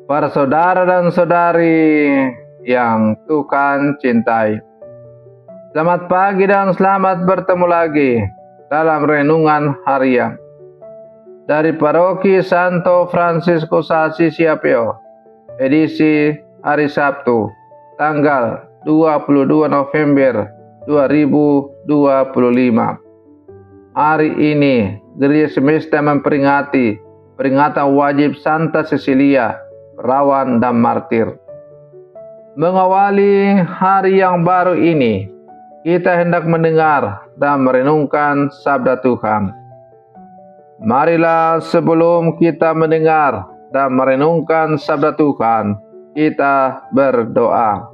Para saudara dan saudari yang Tuhan cintai, selamat pagi dan selamat bertemu lagi dalam renungan harian dari Paroki Santo Fransiskus Assisi Apio, edisi hari Sabtu, tanggal 22 November 2025. Hari ini Gereja Semesta memperingati peringatan wajib Santa Cecilia, perawan dan martir. Mengawali hari yang baru ini, kita hendak mendengar dan merenungkan sabda Tuhan. Marilah sebelum kita mendengar dan merenungkan sabda Tuhan, kita berdoa.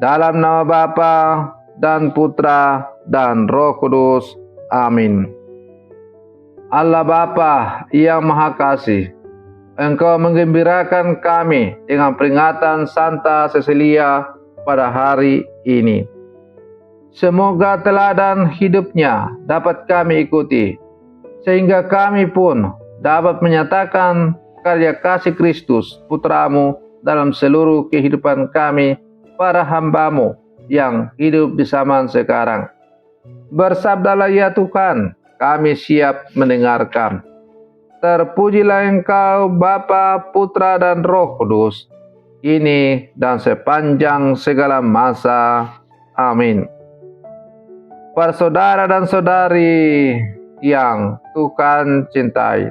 Dalam nama Bapa dan Putra dan Roh Kudus. Amin. Allah Bapa yang Maha Kasih, Engkau menggembirakan kami dengan peringatan Santa Cecilia pada hari ini. Semoga teladan hidupnya dapat kami ikuti, sehingga kami pun dapat menyatakan karya kasih Kristus, Putramu, dalam seluruh kehidupan kami, para hamba-Mu yang hidup di zaman sekarang. Bersabdalah ya Tuhan, kami siap mendengarkan. Terpujilah Engkau Bapa, Putra dan Roh Kudus, kini dan sepanjang segala masa. Amin. Para saudara dan saudari yang Tuhan cintai,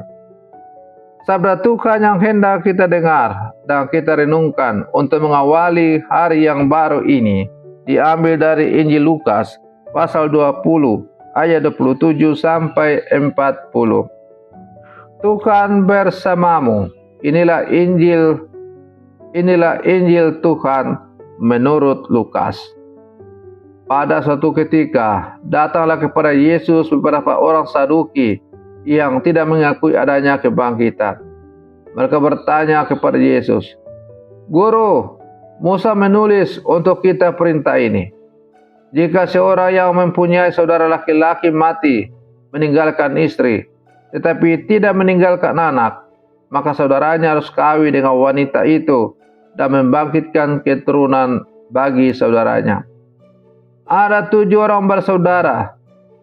sabda Tuhan yang hendak kita dengar dan kita renungkan untuk mengawali hari yang baru ini diambil dari Injil Lukas pasal 20 ayat 27 sampai 40. Tuhan bersamamu. Inilah Injil Tuhan menurut Lukas. Pada suatu ketika, datanglah kepada Yesus beberapa orang Saduki yang tidak mengakui adanya kebangkitan. Mereka bertanya kepada Yesus, "Guru, Musa menulis untuk kita perintah ini. Jika seorang yang mempunyai saudara laki-laki mati, meninggalkan istri, tetapi tidak meninggalkan anak, maka saudaranya harus kawin dengan wanita itu dan membangkitkan keturunan bagi saudaranya. Ada 7 orang bersaudara.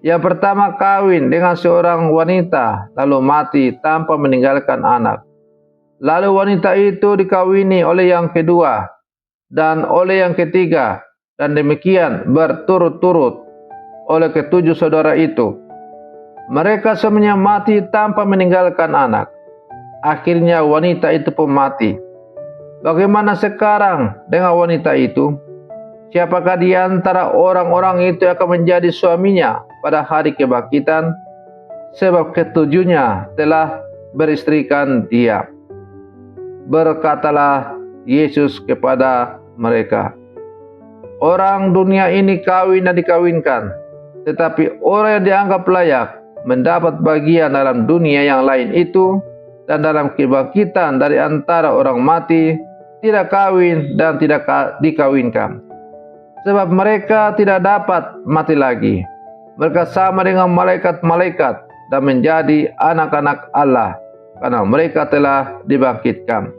Yang pertama kawin dengan seorang wanita, lalu mati tanpa meninggalkan anak. Lalu wanita itu dikawini oleh yang kedua dan oleh yang ketiga, dan demikian berturut-turut oleh ke-7 saudara itu. Mereka semuanya mati tanpa meninggalkan anak. Akhirnya wanita itu pun mati. Bagaimana sekarang dengan wanita itu? Siapakah di antara orang-orang itu akan menjadi suaminya pada hari kebangkitan? Sebab ke-7-nya telah beristrikan dia." Berkatalah Yesus kepada mereka, "Orang dunia ini kawin dan dikawinkan, tetapi orang yang dianggap layak mendapat bagian dalam dunia yang lain itu dan dalam kebangkitan dari antara orang mati tidak kawin dan tidak dikawinkan. Sebab mereka tidak dapat mati lagi. Mereka sama dengan malaikat-malaikat dan menjadi anak-anak Allah karena mereka telah dibangkitkan."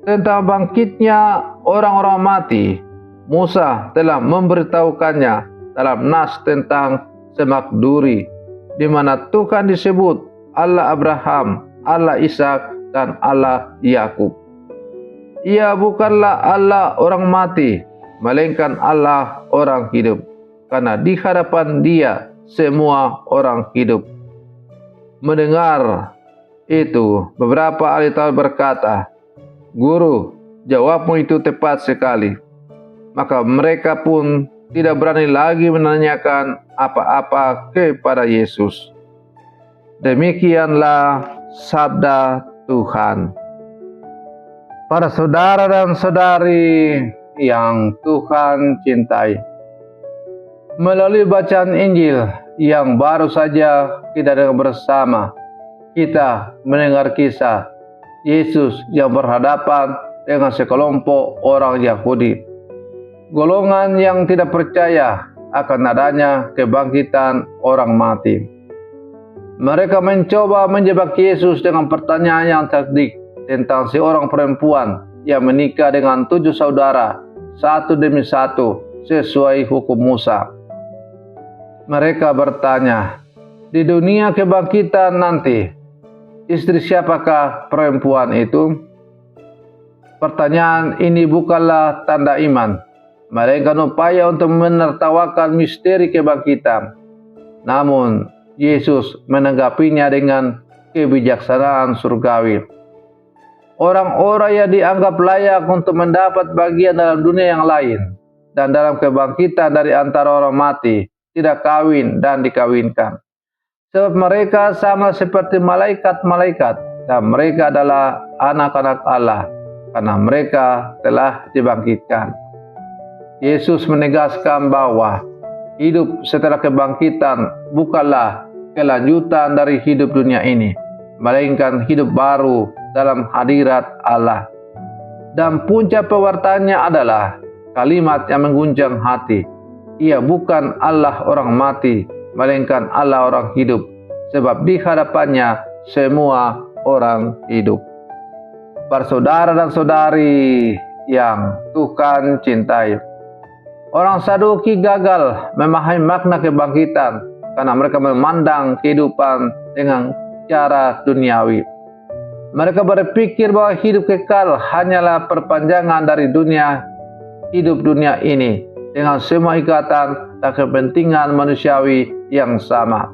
Tentang bangkitnya orang-orang mati, Musa telah memberitahukannya dalam nas tentang semak duri, di mana Tuhan disebut Allah Abraham, Allah Ishak, dan Allah Yakub. Ia bukanlah Allah orang mati, melainkan Allah orang hidup, karena di hadapan Dia semua orang hidup. Mendengar itu, beberapa ahli Taurat berkata, "Guru, jawabmu itu tepat sekali." Maka mereka pun tidak berani lagi menanyakan apa-apa kepada Yesus. Demikianlah sabda Tuhan. Para saudara dan saudari yang Tuhan cintai, melalui bacaan Injil yang baru saja kita dengar bersama, kita mendengar kisah Yesus yang berhadapan dengan sekelompok orang Yahudi, golongan yang tidak percaya akan adanya kebangkitan orang mati. Mereka mencoba menjebak Yesus dengan pertanyaan yang cerdik tentang seorang perempuan yang menikah dengan 7 saudara, satu demi satu, sesuai hukum Musa. Mereka bertanya, di dunia kebangkitan nanti, istri siapakah perempuan itu? Pertanyaan ini bukanlah tanda iman, melainkan upaya untuk menertawakan misteri kebangkitan. Namun, Yesus menanggapinya dengan kebijaksanaan surgawi. Orang-orang yang dianggap layak untuk mendapat bagian dalam dunia yang lain dan dalam kebangkitan dari antara orang mati tidak kawin dan dikawinkan. Sebab mereka sama seperti malaikat-malaikat dan mereka adalah anak-anak Allah karena mereka telah dibangkitkan. Yesus menegaskan bahwa hidup setelah kebangkitan bukanlah kelanjutan dari hidup dunia ini, melainkan hidup baru dalam hadirat Allah. Dan puncak pewartaannya adalah kalimat yang mengguncang hati. Ia bukan Allah orang mati, melainkan Allah orang hidup, sebab di hadapannya semua orang hidup. Para saudara dan saudari yang Tuhan cintai, orang Saduki gagal memahami makna kebangkitan karena mereka memandang kehidupan dengan cara duniawi. Mereka berpikir bahwa hidup kekal hanyalah perpanjangan dari hidup dunia ini dengan semua ikatan dan kepentingan manusiawi yang sama.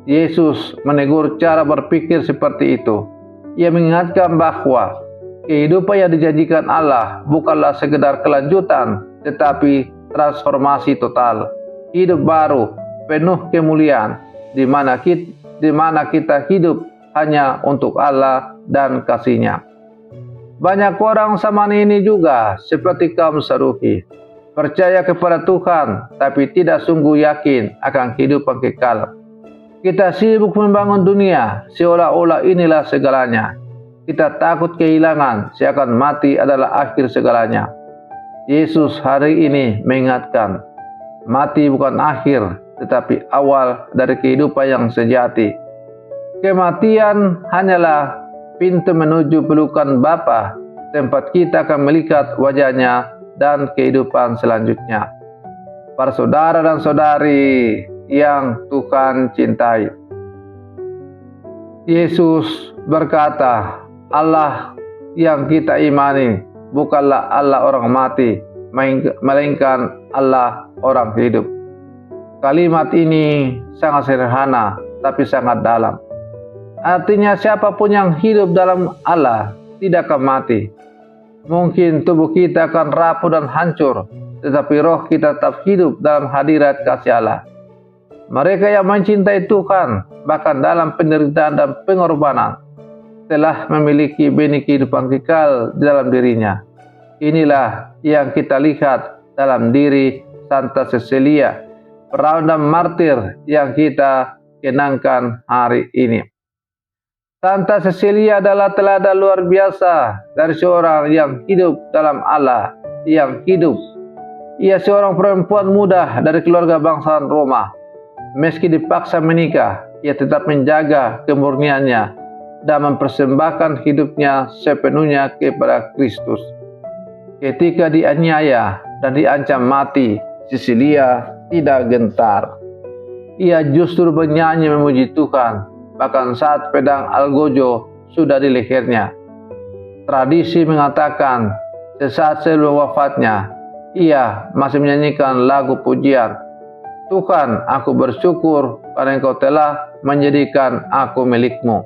Yesus menegur cara berpikir seperti itu. Ia mengingatkan bahwa kehidupan yang dijanjikan Allah bukanlah sekedar kelanjutan, tetapi transformasi total, hidup baru, penuh kemuliaan, di mana kita hidup hanya untuk Allah dan kasih-Nya. Banyak orang zaman ini juga seperti kaum Saduki, percaya kepada Tuhan tapi tidak sungguh yakin akan kehidupan kekal. Kita sibuk membangun dunia seolah-olah inilah segalanya. Kita takut kehilangan seakan mati adalah akhir segalanya. Yesus hari ini mengingatkan, mati bukan akhir tetapi awal dari kehidupan yang sejati. Kematian hanyalah pintu menuju pelukan Bapa, tempat kita akan melihat wajah-Nya dan kehidupan selanjutnya. Para saudara dan saudari yang Tuhan cintai, Yesus berkata, Allah yang kita imani bukanlah Allah orang mati, melainkan Allah orang hidup. Kalimat ini sangat sederhana, tapi sangat dalam. Artinya siapapun yang hidup dalam Allah tidak akan mati. Mungkin tubuh kita akan rapuh dan hancur, tetapi roh kita tetap hidup dalam hadirat kasih Allah. Mereka yang mencintai Tuhan, bahkan dalam penderitaan dan pengorbanan, telah memiliki benih kehidupan kekal di dalam dirinya. Inilah yang kita lihat dalam diri Santa Cecilia, perawan dan martir yang kita kenangkan hari ini. Santa Cecilia adalah teladan luar biasa dari seorang yang hidup dalam Allah, yang hidup. Ia seorang perempuan muda dari keluarga bangsawan Roma. Meski dipaksa menikah, ia tetap menjaga kemurniannya dan mempersembahkan hidupnya sepenuhnya kepada Kristus. Ketika dianiaya dan diancam mati, Cecilia tidak gentar. Ia justru bernyanyi memuji Tuhan, bahkan saat pedang algojo sudah di lehernya. Tradisi mengatakan, sesaat sebelum wafatnya, ia masih menyanyikan lagu pujian, Tuhan, aku bersyukur karena Engkau telah menjadikan aku milik-Mu.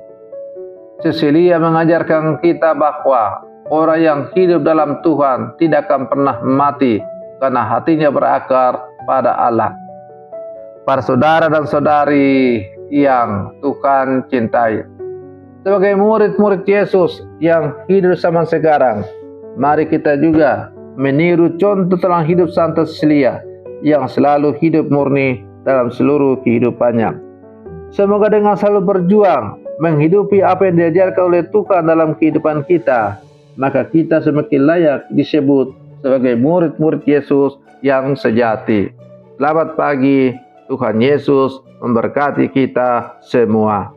Cecilia mengajarkan kita bahwa orang yang hidup dalam Tuhan tidak akan pernah mati karena hatinya berakar pada Allah. Para saudara dan saudari yang Tuhan cintai, sebagai murid-murid Yesus yang hidup zaman sekarang, mari kita juga meniru contoh tentang hidup Santa Cecilia yang selalu hidup murni dalam seluruh kehidupannya. Semoga dengan selalu berjuang menghidupi apa yang diajarkan oleh Tuhan dalam kehidupan kita, maka kita semakin layak disebut sebagai murid-murid Yesus yang sejati. Selamat pagi, Tuhan Yesus memberkati kita semua.